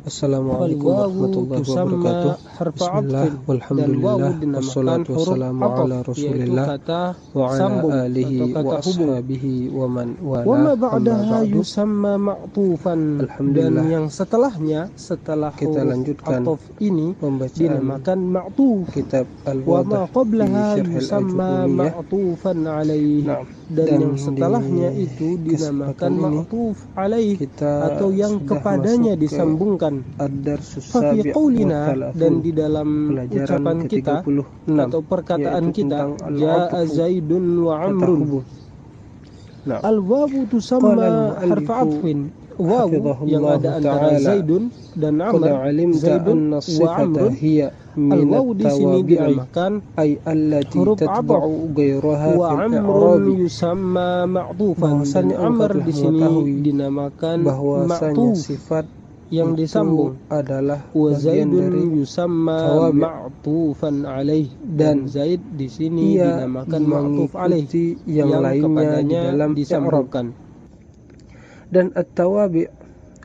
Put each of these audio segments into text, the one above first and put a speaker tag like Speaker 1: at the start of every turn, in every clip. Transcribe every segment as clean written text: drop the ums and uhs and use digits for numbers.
Speaker 1: Assalamualaikum warahmatullahi wabarakatuh. Bismillah, walhamdulillah, wassalatu wassalamu ala rasulillah wa ala alihi wa ashabihi wa man wala.
Speaker 2: Wa ma ba'daha yusamma ma'tufan.
Speaker 1: Alhamdulillah.
Speaker 2: Dan yang setelahnya, setelah
Speaker 1: kita lanjutkan
Speaker 2: ataf ini dinamakan ma'tuf.
Speaker 1: kitab
Speaker 2: Wa ma
Speaker 1: Al-Wadih
Speaker 2: qablaha
Speaker 1: fi Syarh
Speaker 2: yusamma
Speaker 1: Al-Ajurrumiyah.
Speaker 2: ma'tufan alaih. Dan yang setelahnya itu dinamakan ma'tuf alaih, atau yang kepadanya disambungkan. Fa fi qaulina, dan di dalam ucapan kita atau perkataan kita, ja'a Zaidun wa Amrun. Al-wawu tusamma harfa atfin. Wawu yang ada antara Zaidun dan Amr, Zaidun wa Amrun. Al-wawu di sini dinamakan huruf atf. Wa Amrun yusamma ma'tufan. Dan Amr di sini dinamakan ma'tuf yang disambung
Speaker 1: adalah
Speaker 2: wa
Speaker 1: bagian dari
Speaker 2: Zaidun yusamma ma'tufan alaih. Dan Zaid di sini dinamakan ma'tuf alaih yang lainnya di dalam disambungkan.
Speaker 1: Dan at-tawabi'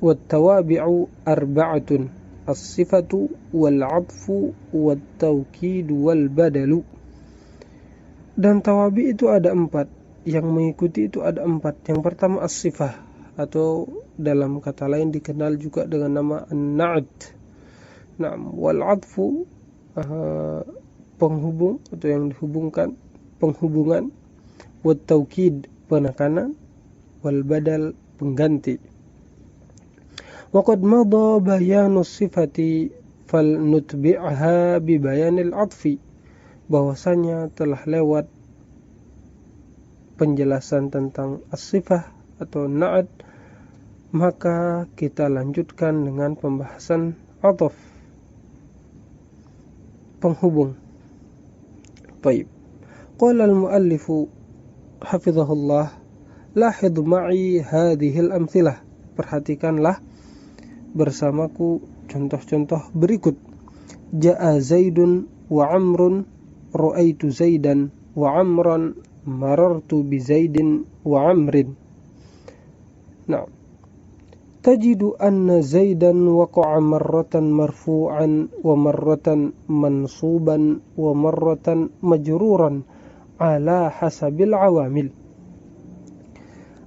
Speaker 1: wat-tawabi'u arba'atun, as-sifatu wal-'atfu wat-tawkid wal-badalu. Dan tawabi' itu ada 4, yang mengikuti itu ada 4. Yang pertama as-sifah, atau dalam kata lain dikenal juga dengan nama an-na'at. Wal-'atfu penghubung atau yang dihubungkan, penghubungan, wat-tawkid penekanan, wal-badal pengganti. Wa qad madha bayanu sifati fal nutbi'ha bi bayanil 'atfi. Bahwasanya telah lewat penjelasan tentang as-sifah atau na'at, maka kita lanjutkan dengan pembahasan 'athaf, penghubung. Baik. Qala al-muallifu hafizahullah, lahid ma'i hadhil amthilah. Perhatikanlah bersamaku contoh-contoh berikut. Ja'a Zaidun wa Amrun, ra'aitu Zaidan wa Amran, marartu bi Zaidin wa Amrin. Tajidu anna Zaidan waqa'a marratan marfu'an wa marratan mansuban wa marratan majruran ala hasabil awamil.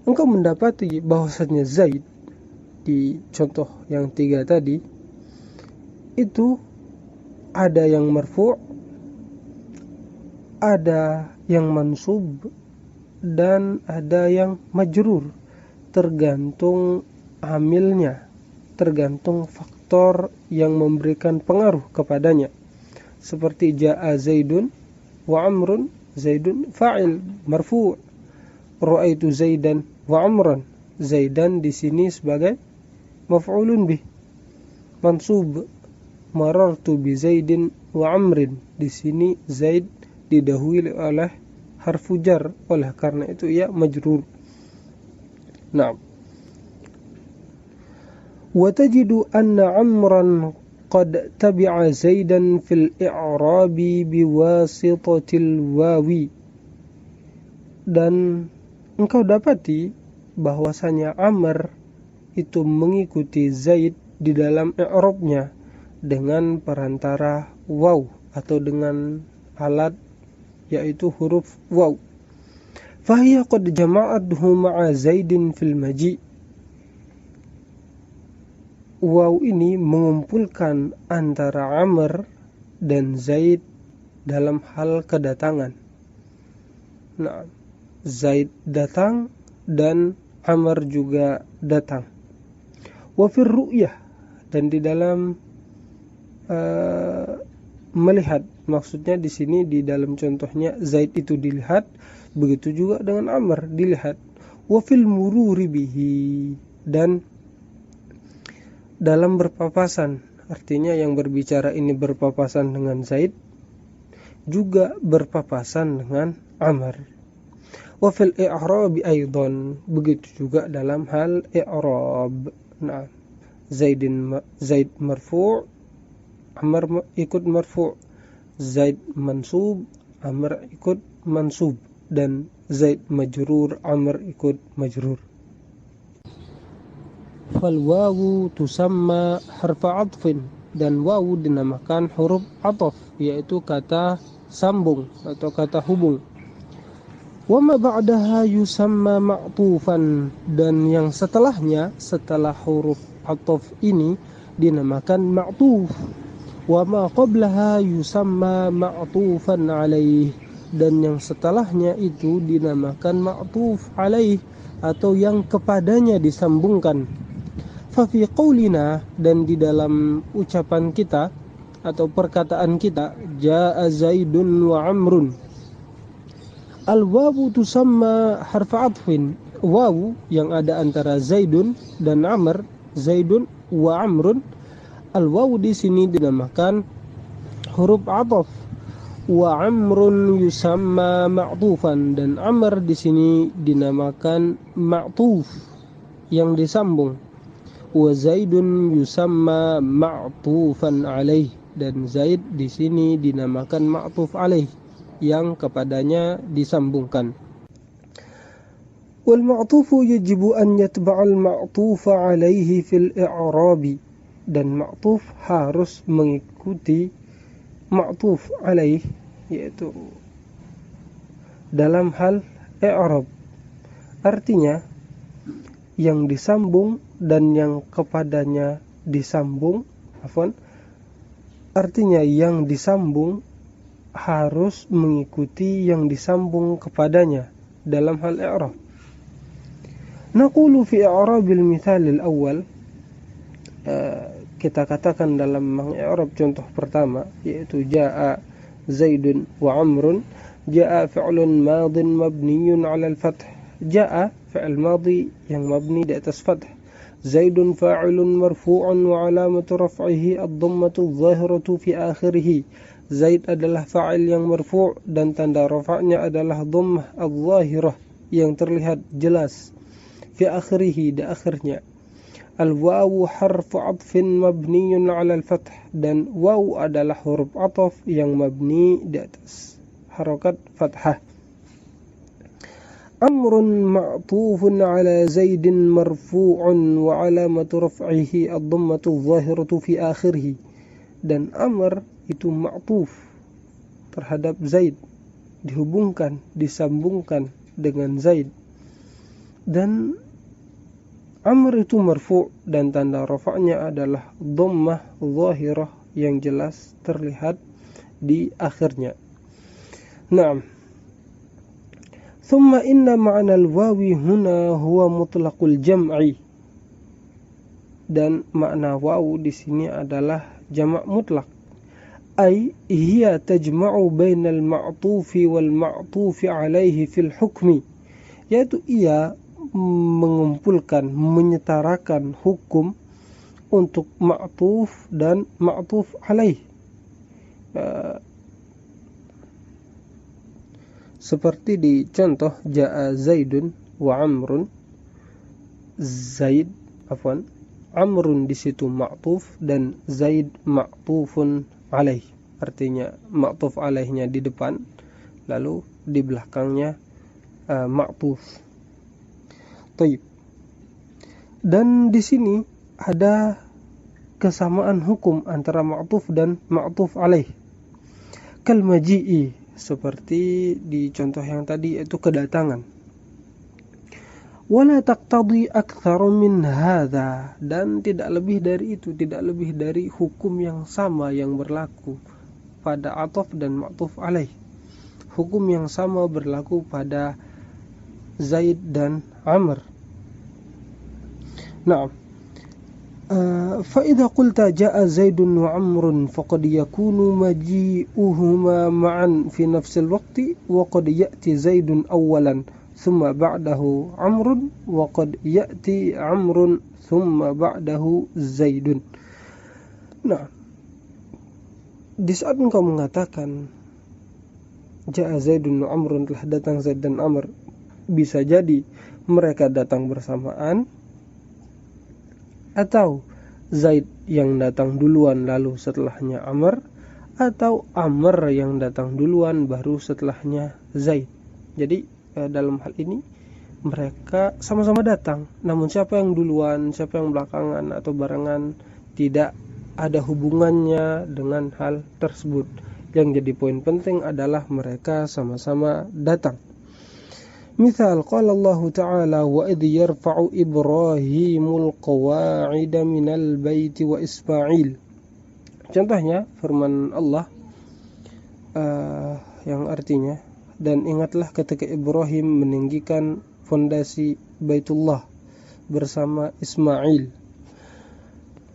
Speaker 1: Engkau mendapati bahwasanya Zaid di contoh yang 3 tadi itu ada yang marfu', ada yang mansub, dan ada yang majrur, tergantung amilnya, tergantung faktor yang memberikan pengaruh kepadanya. Seperti ja'a Zaidun wa Amrun, Zaidun fa'il marfu', ra'aitu Zaidan wa Amran, Zaidan di sini sebagai maf'ulun bih mansub, marartu bi Zaidin wa Amrin, di sini Zaid didahului oleh harfu jar, oleh karena itu ia majrur. Wa tajidu anna Amran qad tabi'a Zaidan fil i'rabi biwasitatil wawi. Dan engkau dapati bahwasanya Amr itu mengikuti Zaid di dalam i'rabnya dengan perantara waw, atau dengan alat yaitu huruf waw. Fahiya qad jama'athu ma'a Zaidin fil maji'. Waw ini mengumpulkan antara Amr dan Zaid dalam hal kedatangan. Zaid datang dan Amr juga datang. Wa fir ru'yah, dan di dalam melihat, maksudnya di sini di dalam contohnya Zaid itu dilihat, begitu juga dengan Amr dilihat. Wa fil mururi bihi, dan dalam berpapasan, artinya yang berbicara ini berpapasan dengan Zaid, juga berpapasan dengan Amr. Wa fil i'rabi aidan, begitu juga dalam hal i'rab. Zaid marfu', Amr ikut marfu', Zaid mansub, Amr ikut mansub, dan Zaid majrur, Amr ikut majrur.
Speaker 2: fal wawu tusamma harfa atfin, dan wawu dinamakan huruf ataf, yaitu kata sambung atau kata hubung. Wa ma ba'daha yusamma ma'tufan, dan yang setelahnya, setelah huruf ataf ini dinamakan ma'tuf. Wa ma qablaha yusamma ma'tufan alaih, dan yang setelahnya itu dinamakan ma'tuf alaih atau yang kepadanya disambungkan. Fa fi qaulina, dan di dalam ucapan kita atau perkataan kita, jaa Zaidun wa Amrun, al wawu tusamma harfa atfin, wawu yang ada antara Zaidun dan Amr, Zaidun wa Amrun, al wawu di sini dinamakan huruf ataf. Wa Amrun yusamma ma'tufan, dan Amr di sini dinamakan ma'tuf yang disambung. Wa Zaidun yusamma ma'tufan alaih, dan Zaid di sini dinamakan ma'tuf alaih yang kepadanya disambungkan.
Speaker 1: Wal ma'tufu yajibu an yatba'al ma'tufa alaihi fil i'rabi, dan ma'tuf harus mengikuti ma'tuf alaih, yaitu dalam hal i'rab. Artinya yang disambung dan yang kepadanya disambung, artinya yang disambung harus mengikuti yang disambung kepadanya dalam hal i'rab. Naqulu fi i'rabil mithal al-awwal, kita katakan dalam meng-i'rab contoh pertama, yaitu jaa Zaidun wa Amrun. Jaa fi'lun madin mabniyun 'ala al-fath, jaa fi'l madhi yang mabni di atas fath. Zaidun fa'ilun marfu'un wa 'alamatu raf'ihi ad-dhammatu adh-dhahiratu fi akhirih. Zaid adalah fa'il yang marfu' dan tanda rafa'nya adalah dhammah adh-dhahirah yang terlihat jelas, fi akhirih, di akhirnya. Al-wawu harfu atfin mabniyun 'ala al-fath, dan wawu adalah huruf ataf yang mabni di atas harakat fathah. Amrun ma'tufun 'ala Zaidin marfu'un wa 'alamatu raf'ihi ad-dhammatu adh-dhahiratu fi akhirih, dan Amr itu ma'tuf terhadap Zaid, dihubungkan, disambungkan dengan Zaid, dan Amr itu marfu' dan tanda rafa'nya adalah dhammah zahirah yang jelas terlihat di akhirnya. Naam. Thumma inna ma'na al-wawi huna huwa mutlaqul jam'i, dan makna wawu di sini adalah jamak mutlak. Ay hiya tajma'u bainal ma'tufi wal ma'tufi alaihi fil hukmi, yaitu ia mengumpulkan, menyetarakan hukum untuk ma'tuf dan ma'tuf alaih. Seperti di contoh jaa Zaidun wa Amrun, Amrun di situ ma'tuf dan Zaid ma'tufun alaih, artinya ma'tuf alaihnya di depan, lalu di belakangnya ma'tuf. Taib. Dan di sini ada kesamaan hukum antara ma'tuf dan ma'tuf alaih. Kal maji'i, seperti di contoh yang tadi, yaitu kedatangan. Wala taqtadi aktsaru min hadza, dan tidak lebih dari itu, tidak lebih dari hukum yang sama yang berlaku pada ataf dan ma'tuf alaih. Hukum yang sama berlaku pada Zaid dan Amr. Naam. فإذا قلت جاء زيد وعمر فقد يكون مجيئهما معا في نفس الوقت، وقد يأتي زيد أولا ثم بعده عمرو، وقد يأتي عمرو ثم بعده زيد. Nah, di saat engkau mengatakan jaa Zaidun wa Amrun, telah datang Zaid dan Amr, bisa jadi mereka datang bersamaan, atau Zaid yang datang duluan lalu setelahnya Amr, atau Amr yang datang duluan baru setelahnya Zaid. Jadi dalam hal ini mereka sama-sama datang, namun siapa yang duluan, siapa yang belakangan atau barengan tidak ada hubungannya dengan hal tersebut. Yang jadi poin penting adalah mereka sama-sama datang. Misal qala Allah Ta'ala wa idh yarfa'u Ibrahimul qawa'ida minal baiti wa Ismail. Contohnya firman Allah yang artinya, dan ingatlah ketika Ibrahim meninggikan fondasi Baitullah bersama Ismail.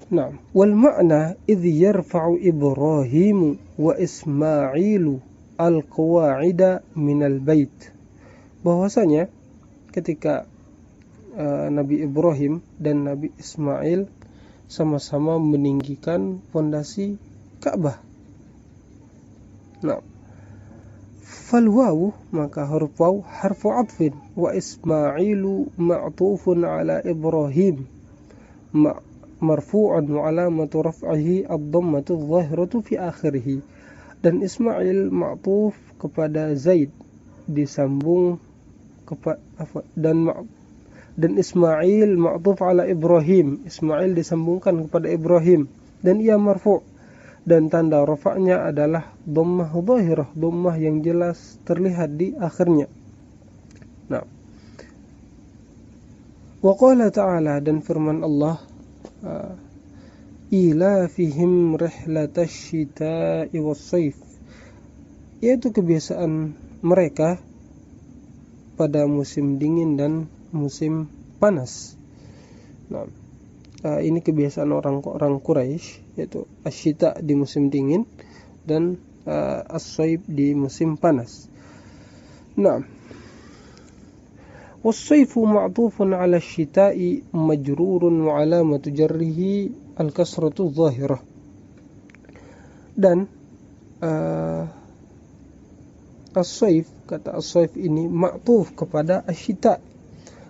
Speaker 1: Nah, wal ma'na idh yarfa'u Ibrahim wa Ismailu al-qawa'ida minal bait. Bahwasanya ketika Nabi Ibrahim dan Nabi Ismail sama-sama meninggikan fondasi Ka'bah. Nah, fal wawu, maka huruf waw harfu atfin, wa Ismailu ma'tufun ala Ibrahim marfu'an wa alamatu raf'ihi ad-dhammatu adh-dhahiratu fi akhirih. Dan Ismail ma'tuf kepada Zaid disambung dan Ismail ma'tuf ala Ibrahim, Ismail disambungkan kepada Ibrahim dan ia marfu', dan tanda rafa'nya adalah dhammah dhahirah, dhammah yang jelas terlihat di akhirnya. Nah, wa qala ta'ala, dan firman Allah, ilafihim rihlatash shita'i was-sayf, yaitu kebiasaan mereka pada musim dingin dan musim panas. Nah, ini kebiasaan orang Quraisy, yaitu asyita di musim dingin dan as-sayf di musim panas. Nah, was-sayfu ma'tufun 'ala asy-syita'i majrurun wa 'alamatu jarrihi al-kasratu adh-dhahirah. Dan as-sayf, kata as-sayf ini ma'tuf kepada asyita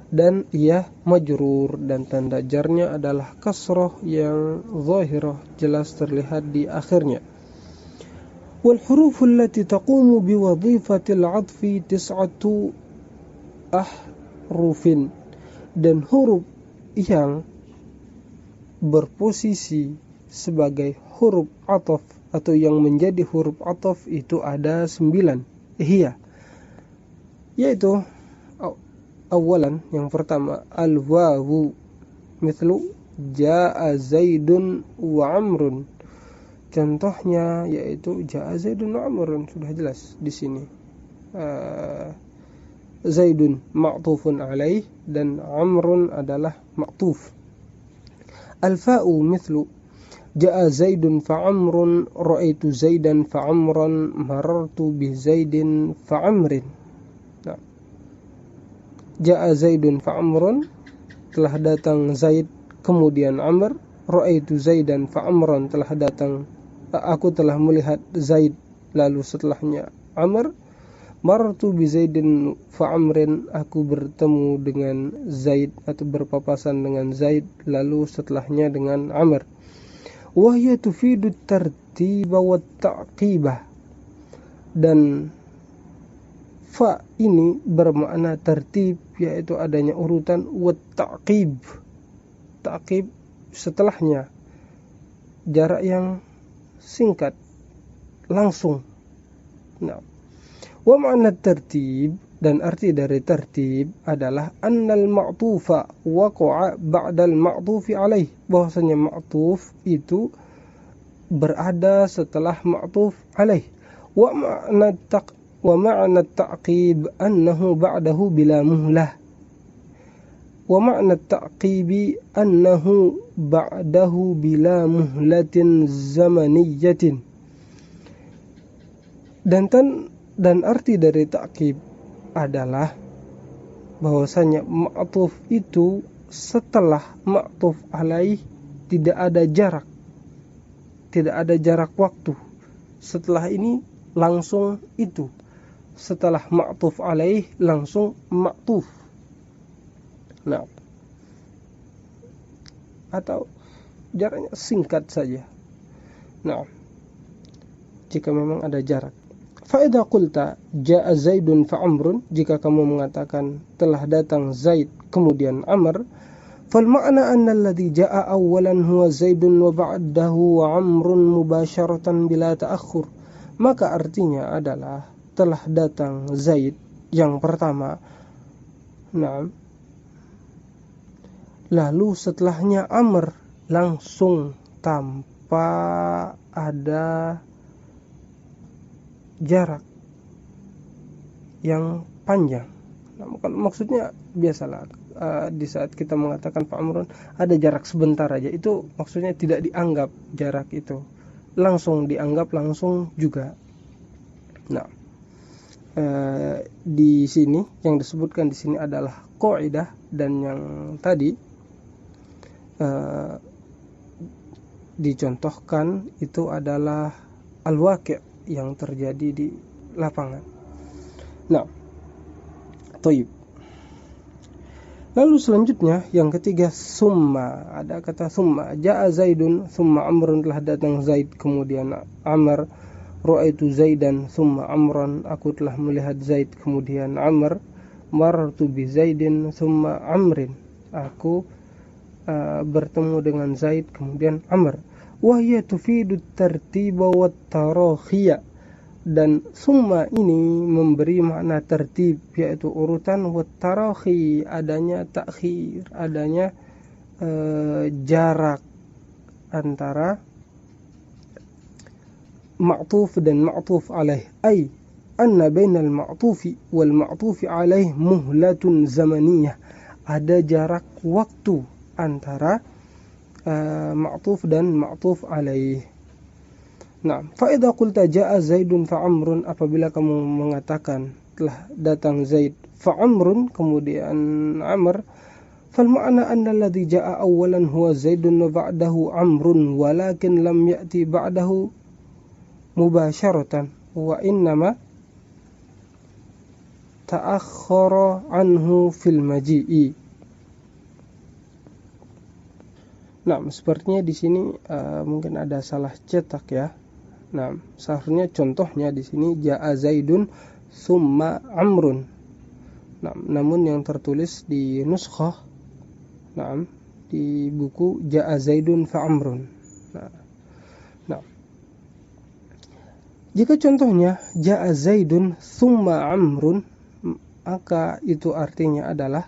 Speaker 1: dan ia majrur, dan tanda jarnya adalah kasrah yang zahirah, jelas terlihat di akhirnya. Wal huruf allati taqumu bi wadhifati al-'athfi 9 ahrufin, dan huruf yang berposisi sebagai huruf ataf atau yang menjadi huruf ataf itu ada 9. Yaitu awalan, yang pertama al-wawu, mithlu jaa Zaidun wa Amrun. Contohnya yaitu jaa Zaidun wa Amrun, sudah jelas di sini. Zaidun ma'tufun alaih dan Amrun adalah ma'tuf. Al-fa'u mithlu jaa Zaidun fa Amrun, ra'aitu Zaidan fa Amran, marartu bi Zaidin fa Amrin. Nah, jaa Zaidun fa Amrun, telah datang Zaid kemudian Amr. Ra'aitu Zaidan fa Amran, telah datang, aku telah melihat Zaid lalu setelahnya Amr. Marartu bi Zaidin fa Amrin, aku bertemu dengan Zaid atau berpapasan dengan Zaid lalu setelahnya dengan Amr. Wa hiya tufidu tartiba wa ta'qibah, dan fa ini bermakna tertib, yaitu adanya urutan, wa ta'qib, ta'qib setelahnya, jarak yang singkat, langsung. Nah, wa ma'na tertib, dan arti dari tertib adalah annal ma'tufa waqa'a ba'dal ma'tufi alaih, bahwasanya ma'tuf itu berada setelah ma'tuf alaih. Wa ma'na ta'qib annahu ba'dahu bila muhlah. Wa ma'na ta'qibi annahu ba'dahu bila muhlatin zamaniyatin. Dan arti dari ta'qib adalah bahwasanya ma'tuf itu setelah ma'tuf alaih tidak ada jarak waktu. Setelah ini langsung itu, setelah ma'tuf alaih langsung ma'tuf. Nah, atau jaraknya singkat saja. Nah, jika memang ada jarak.
Speaker 2: Fa idza qulta jaa Zaidun fa Amrun, jika kamu mengatakan telah datang Zaid kemudian Amr, fal ma'na anna alladhi jaa awwalan huwa Zaidun wa ba'dahu Amrun mubasharatan bila ta'akhur. Maka artinya adalah telah datang Zaid yang pertama, lalu setelahnya Amr, langsung tanpa ada jarak yang panjang. Kalau maksudnya biasalah di saat kita mengatakan Pak Amrun ada jarak sebentar aja, itu maksudnya tidak dianggap jarak itu, langsung dianggap langsung juga. Di sini yang disebutkan di sini adalah qaidah, dan yang tadi dicontohkan itu adalah al-waqi' yang terjadi di lapangan. Toib. Lalu selanjutnya yang ketiga summa, ada kata summa. Ja'a Zaidun summa Amrun, telah datang Zaid kemudian Amr. Ra'aitu Zaidan summa Amran, aku telah melihat Zaid kemudian Amr. Marartu bi Zaidin summa Amrin, aku bertemu dengan Zaid kemudian Amr. Wa hiya tufidu tartiba wat tarakhiya, dan summa ini memberi makna tertib, yaitu urutan, wat tarakhi adanya takhir, adanya jarak antara ma'tuf dan ma'tuf alaih, ay anna bainal ma'tufi wal ma'tufi alaih muhlatun zamaniyah, ada jarak waktu antara ma'tuf dan ma'tuf alaih. Fa idza qulta jaa Zaidun fa Amrun, apabila kamu mengatakan telah datang Zaid fa Amrun kemudian Amr, fal ma'na anna alladhi jaa awwalan huwa Zaidun wa ba'dahu Amrun walakin lam ya'ti ba'dahu mubasharatan wa innama ta'akhkhara anhu fil maji'i. Sepertinya di sini mungkin ada salah cetak ya. Seharusnya contohnya di sini jaa Zaidun summa Amrun. Namun yang tertulis di nuskhah, di buku jaa Zaidun fa Amrun. Jika contohnya jaa Zaidun summa Amrun, maka itu artinya adalah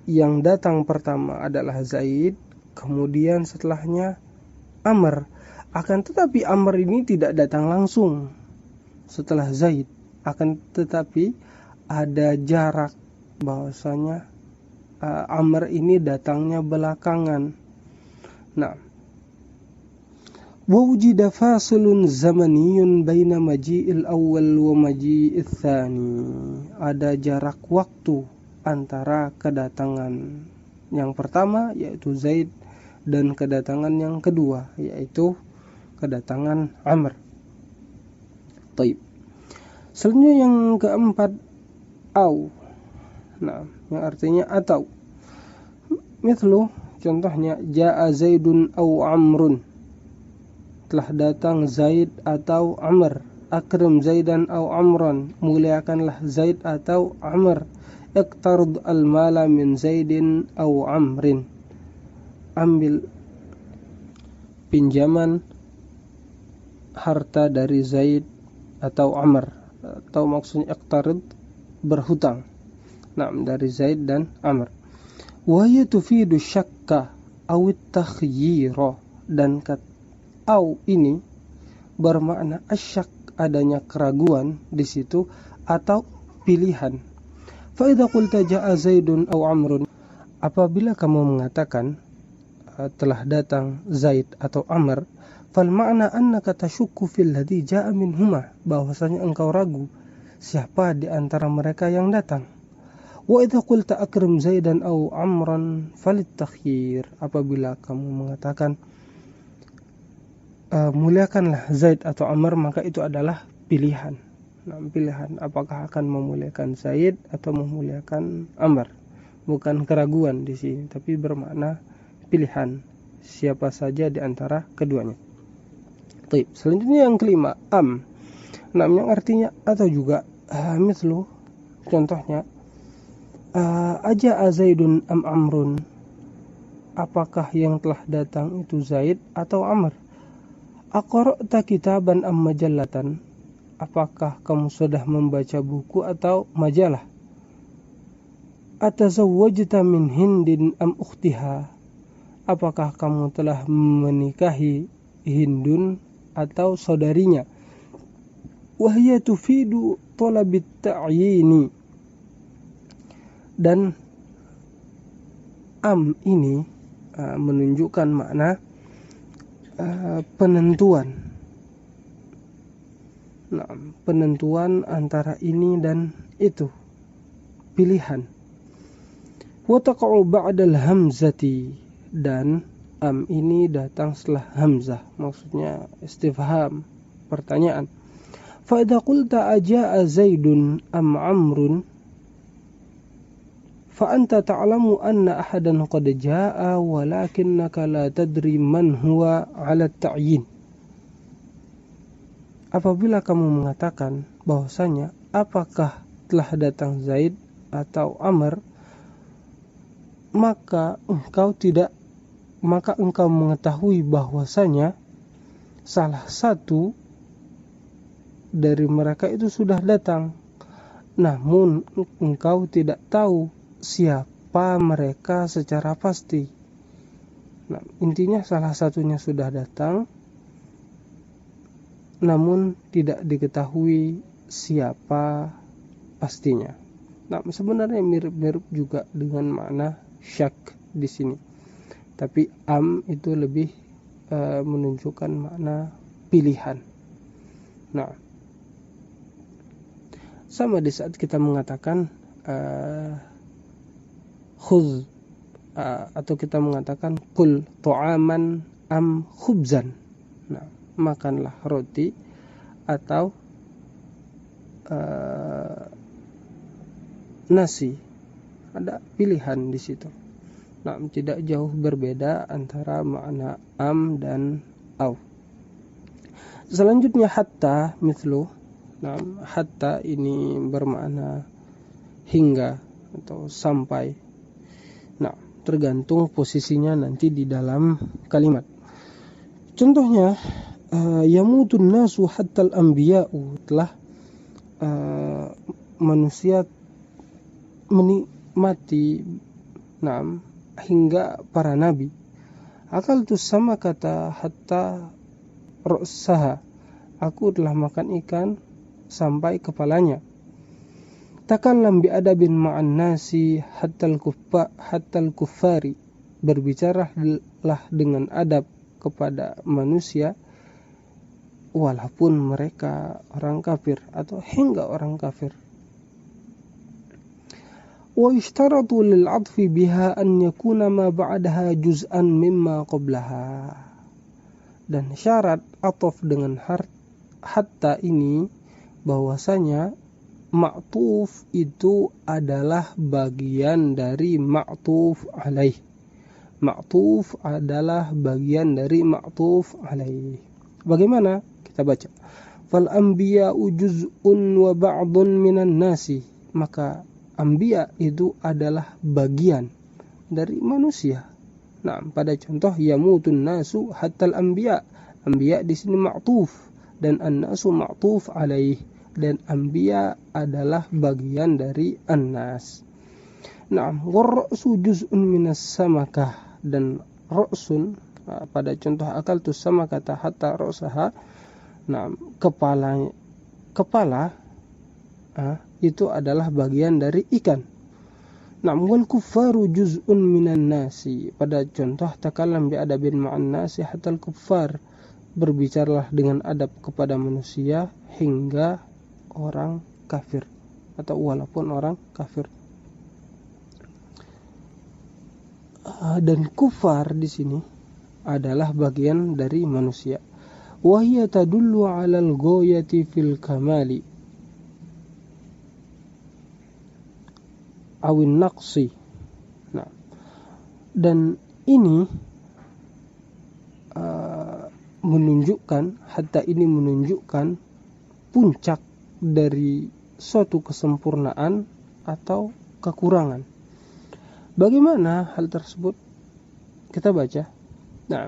Speaker 2: yang datang pertama adalah Zaid, kemudian setelahnya Amr. Akan tetapi Amr ini tidak datang langsung setelah Zaid, akan tetapi ada jarak, bahwasanya Amr ini datangnya belakangan. Wujida fasilun zamaniyun baina maji'il awal wa maji'il tsani, ada jarak waktu antara kedatangan yang pertama yaitu Zaid dan kedatangan yang kedua yaitu kedatangan Amr. Taib. Selanjutnya yang keempat au, yang artinya atau. Mithlu, contohnya jaa Zaidun au Amrun, telah datang Zaid atau Amr. Akrim Zaidan au Amran, muliakanlah Zaid atau Amr. Iqtarud al-mala min Zaidin au Amrin, ambil pinjaman harta dari Zaid atau Amr, atau maksudnya iqtarud berhutang, dari Zaid dan Amr. Wa hiya tufidu syakka aw at-takhyira, dan au ini bermakna asyak, adanya keraguan di situ atau pilihan. Fa idza qulta jaa Zaidun aw Amrun, apabila kamu mengatakan telah datang Zaid atau Amr, fal ma'na annaka tashukku fil ladzi jaa minhuma, bahwasanya engkau ragu siapa di antara mereka yang datang. Wa idza qulta akrim Zaidan aw Amran falit takhyir, apabila kamu mengatakan muliakanlah Zaid atau Amr, maka itu adalah pilihan. Pilihan apakah akan memuliakan Zaid atau memuliakan Amr, bukan keraguan di sini, tapi bermakna pilihan siapa saja di antara keduanya. Baik, selanjutnya yang kelima am.
Speaker 1: Nah, yang artinya atau juga mislu, contohnya aja Zaidun am Amrun, apakah yang telah datang itu Zaid atau Amr? Aqra'ta kitaban am majallatan, apakah kamu sudah membaca buku atau majalah? Atazawwajta min Hindin am ukhtiha, apakah kamu telah menikahi Hindun atau saudarinya? Wahya tufidu talabit ta'yini, dan am ini menunjukkan makna penentuan. Nah, penentuan antara ini dan itu, pilihan. Wa taqa'u ba'dal hamzati, dan am ini datang setelah hamzah, maksudnya istifham, pertanyaan. Fa idza qulta aja'a Zaidun am Amrun, fa anta ta'lamu anna ahadan qad jaa'a walakinnaka la tadri man huwa 'ala at-ta'yin. Apabila kamu mengatakan bahwasanya apakah telah datang Zaid atau Amr, maka engkau mengetahui bahwasanya salah satu dari mereka itu sudah datang, namun engkau tidak tahu siapa mereka secara pasti. Nah, intinya salah satunya sudah datang, namun tidak diketahui siapa pastinya. Nah, sebenarnya mirip-mirip juga dengan makna syak di sini. Tapi am itu lebih menunjukkan makna pilihan. Nah, sama di saat kita mengatakan khudz, atau kita mengatakan kul ta'aman am khubzan. Nah, makanlah roti atau nasi. Ada pilihan di situ. Nah, tidak jauh berbeda antara makna am dan au. Selanjutnya hatta mithlu. Nah, hatta ini bermakna hingga atau sampai. Nah, tergantung posisinya nanti di dalam kalimat. Contohnya, yamutun nasu hatta al-anbiya'u, telah manusia mati, hingga para nabi. Akaltu sama kata hatta ra'saha, aku telah makan ikan sampai kepalanya. Takallam bi adabin ma'an nasi hatta al-kuffari, berbicaralah dengan adab kepada manusia walaupun mereka orang kafir atau hingga orang kafir. Wa yushtaratu lil 'athfi biha an yakuna ma ba'daha juz'an mimma qablaha, dan syarat ataf dengan hatta ini bahwasanya ma'tuf itu adalah bagian dari ma'tuf alaih. Ma'tuf adalah bagian dari ma'tuf alaih. Bagaimana? Kita baca. Fal anbiya'u juz'un wa ba'dun minan nasi, maka anbiya itu adalah bagian dari manusia. Nah, pada contoh yamutun nasu hatta al anbiya. Anbiya di sini ma'tuf dan an-nasu ma'tuf alaih, dan anbiya adalah bagian dari an-nas. Nah, warra'su juz'un minas samakah, dan ra'sun pada contoh akaltu samakata hatta ra'saha. Nah, kepala itu adalah bagian dari ikan. Nah, wal kuffaru juz'un minan nasi, pada contoh takallam bi adabin ma'an nasi hatta al-kuffar, berbicaralah dengan adab kepada manusia hingga orang kafir atau walaupun orang kafir. Dan kufar di sini adalah bagian dari manusia. Wa hiya tadullu 'alal ghayati fil kamali awin naqsi. Nah, dan ini menunjukkan, hatta ini menunjukkan puncak dari suatu kesempurnaan atau kekurangan. Bagaimana hal tersebut? Kita baca. Nah,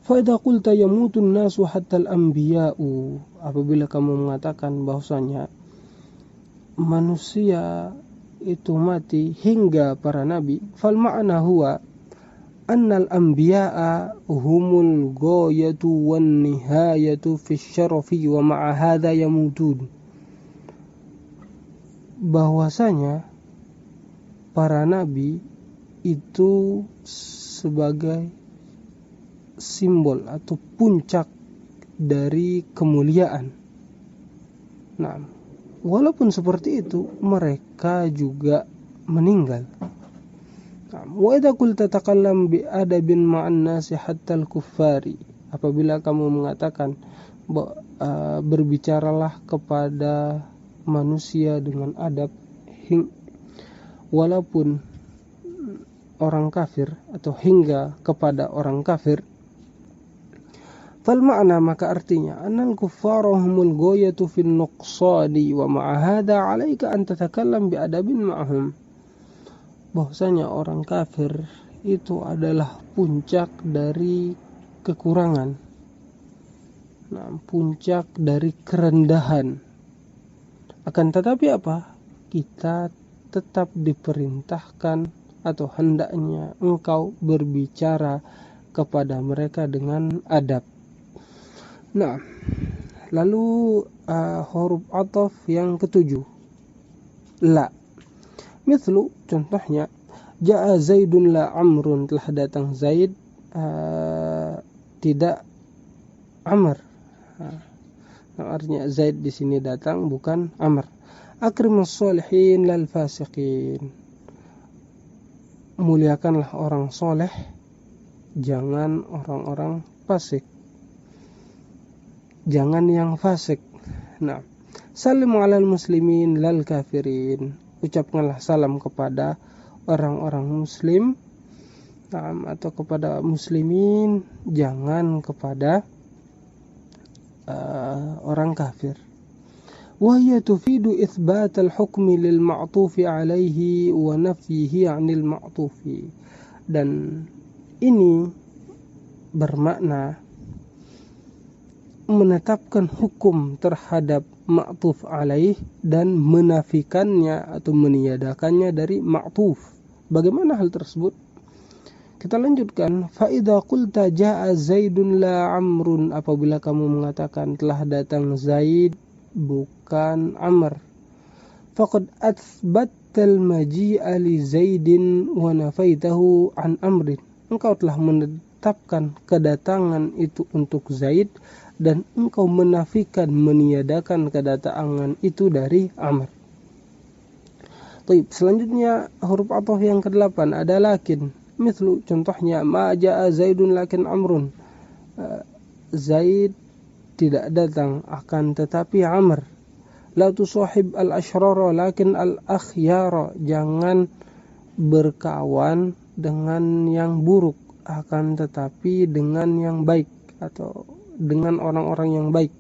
Speaker 1: fa idza qulta yamutun nasu hatta al-anbiya'u, apabila kamu mengatakan bahwasanya manusia itu mati hingga para nabi, fal ma'na huwa annal anbiya'a humul ghayatu wan nihayatu fi syarafi wa ma'a hadha yamutun. Bahwasanya para nabi itu sebagai simbol atau puncak dari kemuliaan. Nah, walaupun seperti itu, mereka juga meninggal. Wa idza qulta tatakallam bi adabin ma'an nasi hatta al-kuffari, apabila kamu mengatakan berbicaralah kepada manusia dengan adab walaupun orang kafir atau hingga kepada orang kafir, fal ma'na, maka artinya annal kuffara humul ghayatu fin nuqsani wa ma'a hadha 'alaika an tatakallam bi adabin ma'ahum. Bahwasanya orang kafir itu adalah puncak dari kekurangan. Nah, puncak dari kerendahan. Akan tetapi apa? Kita tetap diperintahkan atau hendaknya engkau berbicara kepada mereka dengan adab. Nah, lalu huruf ataf yang ketujuh, la. Mithlu, contohnya, ja'a Zaidun la Amrun, telah datang Zaid, tidak Amr. Artinya Zaid di sini datang, bukan Amr. Akrimus sholihin lal fasiqin, muliakanlah orang soleh, jangan orang-orang fasik, jangan yang fasik. Nah, salim alal muslimin lal kafirin, ucapkanlah salam kepada orang-orang muslim, atau kepada muslimin, jangan kepada orang kafir. Wahya tufidu itsbat al-hukmi lil ma'tufi alaihi wa nafyihi 'anil ma'tufi, dan ini bermakna menetapkan hukum terhadap ma'tuf alaih dan menafikannya atau meniadakannya dari ma'tuf. Bagaimana hal tersebut? Kita lanjutkan. Fa idza qulta jaa Zaidun la Amrun, apabila kamu mengatakan telah datang Zaid bukan Amr, faqad athbattal maji'a li Zaidin wa nafaitahu an Amrin, engkau telah menetapkan kedatangan itu untuk Zaid dan engkau menafikan, meniadakan kedatangan itu dari Amr. Baik, selanjutnya huruf athaf yang ke-8 ada lakin. Mithlu, contohnya, ma jaa Zaidun lakin Amrun, Zaid tidak datang akan tetapi Amr. La tusahib al-ashrara lakin al-akhyara, jangan berkawan dengan yang buruk akan tetapi dengan yang baik atau dengan orang-orang yang baik.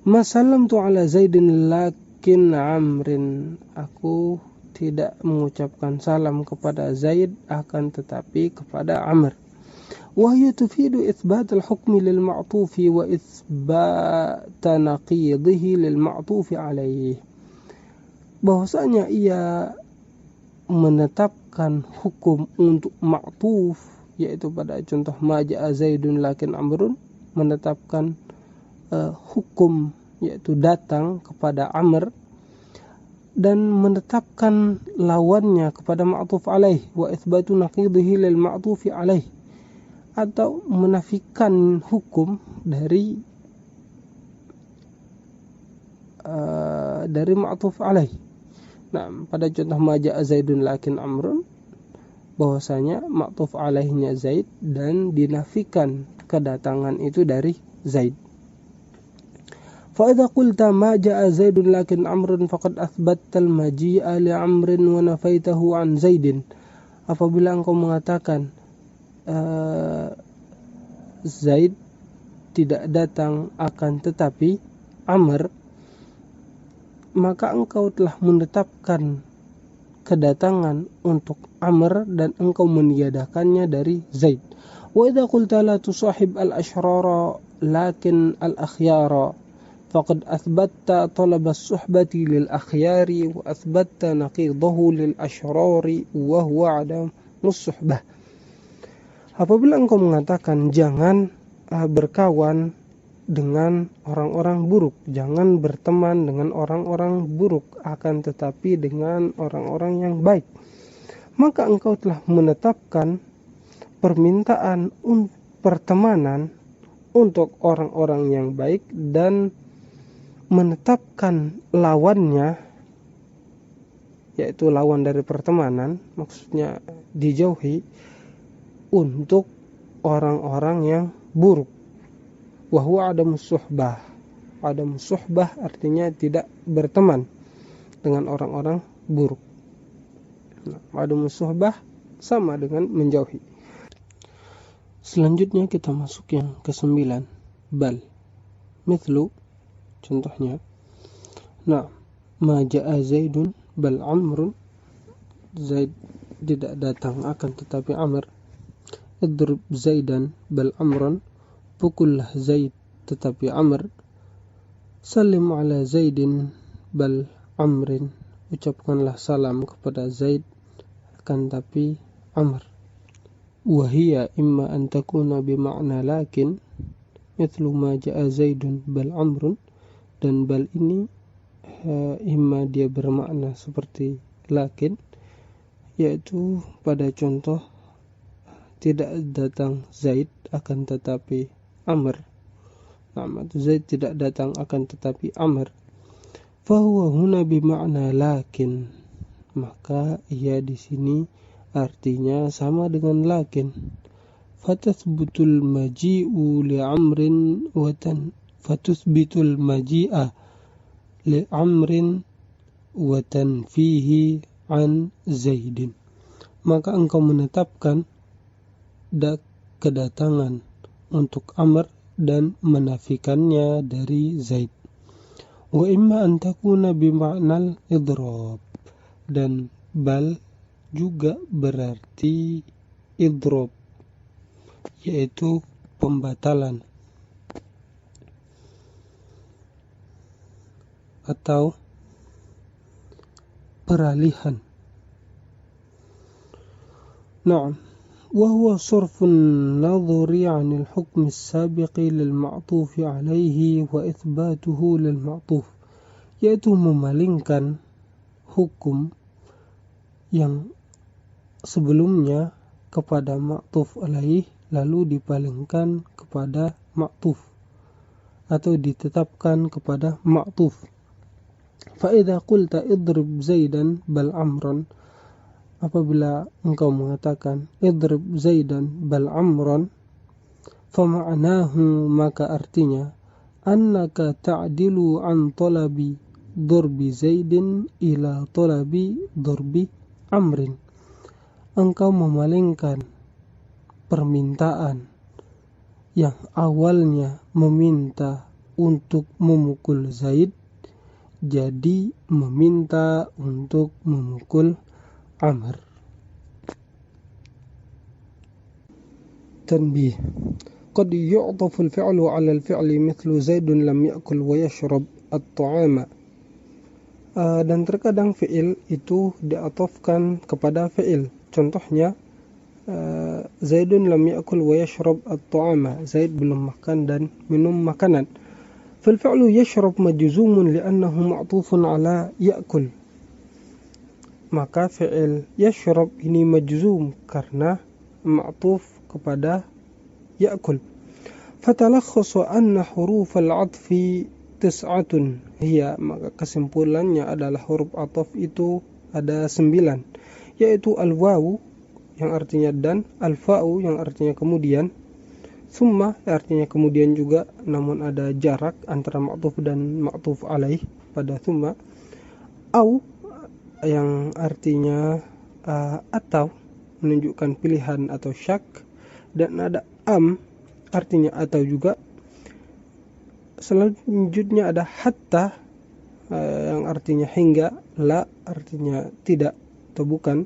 Speaker 1: Ma sallamtu ala Zaidin lakin Amrin, aku tidak mengucapkan salam kepada Zaid akan tetapi kepada Amr. Wahya tufidu itsbat al-hukmi lil ma'tufi wa itsbat naqidihi lil ma'tufi alaih, bahwasanya ia menetapkan hukum untuk ma'tuf, yaitu pada contoh ma ja'a Zaidun lakin Amrun, menetapkan hukum yaitu datang kepada Amr, dan menetapkan lawannya kepada ma'tuf alaih, wa itsbatu naqidihi lil ma'tufi alaih, atau menafikan hukum dari ma'tuf alaih. Nah, pada contoh ma ja'a Zaidun lakin Amrun, bahwasanya ma'tuf alaihnya Zaid dan dinafikan kedatangan itu dari Zaid. Fa idza qulta ma jaa Zaidun lakin Amrun faqad athbattal maji'a li Amrin wa nafaitahu an Zaidin, apabila engkau mengatakan Zaid tidak datang akan tetapi Amr, maka engkau telah menetapkan kedatangan untuk Amr dan engkau meniadakannya dari Zaid. Wa idza qulta la tusahib al-ashrara lakin al-akhyara faqad athbatta talab as-suhbati lil-akhyari wa athbatta naqidahu lil-ashrari wa huwa adam mus-suhbah. Apabila engkau mengatakan jangan berkawan dengan orang-orang buruk, jangan berteman dengan orang-orang buruk, akan tetapi dengan orang-orang yang baik, maka engkau telah menetapkan permintaan pertemanan untuk orang-orang yang baik dan menetapkan lawannya, yaitu lawan dari pertemanan, maksudnya dijauhi, untuk orang-orang yang buruk. Wahwa adamus suhbah. Adamus suhbah artinya tidak berteman dengan orang-orang buruk. Adamus suhbah sama dengan menjauhi. Selanjutnya kita masuk yang ke-9, bal. Mithlu, contohnya. Nah, ma ja'a Zaidun bal Amrun. Zaid tidak datang akan tetapi Amr. Idrib Zaidan bal Amran. Pukullah Zaid tetapi Amr. Salim ala Zaidin bal Amrin. Ucapkanlah salam kepada Zaid akan tapi Amr. Wahia imma an takuna bima'na lakin mithlu ma ja'a Zaidun bal Amrun. Dan bal ini imma dia bermakna seperti lakin, yaitu pada contoh tidak datang Zaid akan tetapi Amr. Zaid tidak datang akan tetapi Amr. Fahuwa huna bima'na lakin. Maka ia di sini artinya sama dengan lakin. Fatathbutul maji'u li Amrin fatuthbitul maji'a li Amrin wa tanfihi an Zaidin. Maka engkau menetapkan kedatangan untuk Amr dan menafikannya dari Zaid. Wa imma an takuna bima'nal idrab. Dan bal juga berarti idrab, yaitu pembatalan atau peralihan. Naam. وهو صرف النظر عن الحكم السابق للمعطوف عليه وإثباته للمعطوف, yaitu memalingkan hukum yang sebelumnya kepada ma'tuf alaih lalu dipalingkan kepada ma'tuf atau ditetapkan kepada ma'tuf. فإذا قلت اضرب زيدا بل عمرا, apabila engkau mengatakan idrib Zaidan bal Amran, fama'nahu, maka artinya annaka ta'dilu an talabi darbi Zaidin ila talabi darbi Amrin. Engkau memalingkan permintaan yang awalnya meminta untuk memukul Zaid jadi meminta untuk memukul Amr. Tanbih. Qad yu'tafu al-fi'lu 'ala al-fi'li mithlu Zaidun lam ya'kul wa yashrab at-ta'ama. Dan terkadang fi'il itu diatofkan kepada fi'il. Contohnya Zaidun lam ya'kul wa yashrab at-ta'ama. Zaid belum makan dan minum makanan. Fal fi'lu yashrab majzumun li'annahu ma'tufun 'ala ya'kul. Maka fi'il yashrab ini majzum karena ma'tuf kepada ya'kul. Fatalakhasu anna huruf al-'athfi tis'atun hiya, maka kesimpulannya adalah huruf ataf itu ada 9, yaitu al-wawu yang artinya dan, al-fa'u yang artinya kemudian, summa artinya kemudian juga namun ada jarak antara ma'tuf dan ma'tuf alaih pada summa, au yang artinya atau menunjukkan pilihan atau syak, dan ada artinya atau juga. Selanjutnya ada hatta yang artinya hingga, la artinya tidak atau bukan,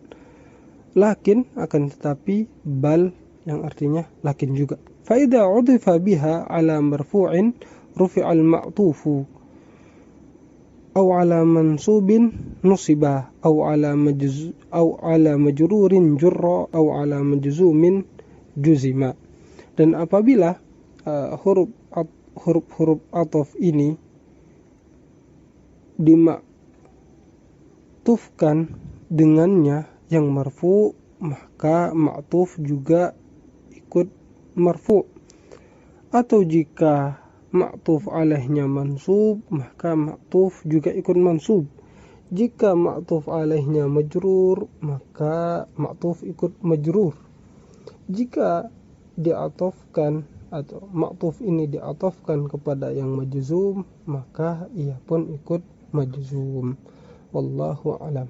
Speaker 1: lakin akan tetapi, bal yang artinya lakin juga. Fa idza udifa biha ala marfu'in rufi'a al-ma'tufu aw ala mansubin nusiba aw ala majrurin jurra aw ala majzumin juzima. Dan apabila huruf-huruf ataf ini dimaktufkan dengannya yang marfu, maka ma'tuf juga ikut marfu. Atau jika ma'tuf alaihnya mansub, maka ma'tuf juga ikut mansub. Jika ma'tuf alaihnya majrur, maka ma'tuf ikut majrur. Jika diatofkan atau ma'tuf ini diatofkan kepada yang majzum, maka ia pun ikut majzum. Wallahu a'lam.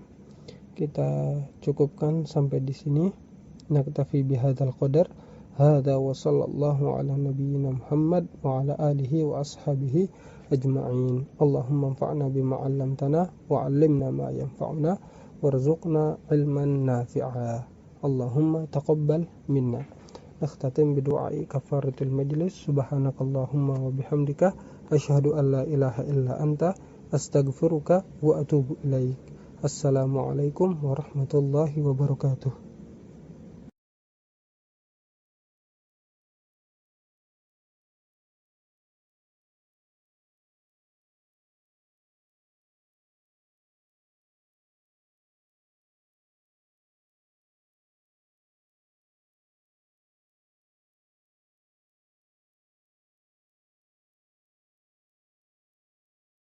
Speaker 1: Kita cukupkan sampai di sini. Naktafi bihadzal qadar. Hadza wa sallallahu ala nabiyyina Muhammad wa ala alihi wa ashabihi ajma'in. Allahumma anfa'na bima 'allamtana wa 'allimna ma yanfa'una warzuqna 'ilman nafi'a. Allahumma taqabbal minna. Nakhtatim bidu'ai kafaratul majlis. Subhanakallahumma wa bihamdika asyhadu an la ilaha illa anta astaghfiruka wa atubu ilaik. Assalamualaikum warahmatullahi wabarakatuh.